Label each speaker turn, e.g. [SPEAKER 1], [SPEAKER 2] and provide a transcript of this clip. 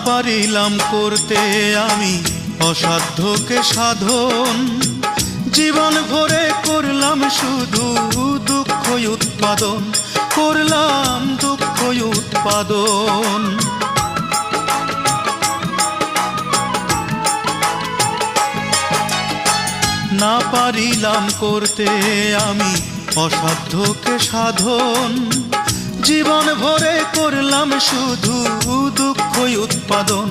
[SPEAKER 1] পারিলাম করতে আমি অসাধ্যকে সাধন, জীবন ভরে করলাম শুধু দুঃখ উৎপাদন, করলাম দুঃখ উৎপাদন। না পারিলাম করতে আমি অসাধ্যকে সাধন, জীবন ভরে করলাম শুধু দুঃখ উৎপাদন,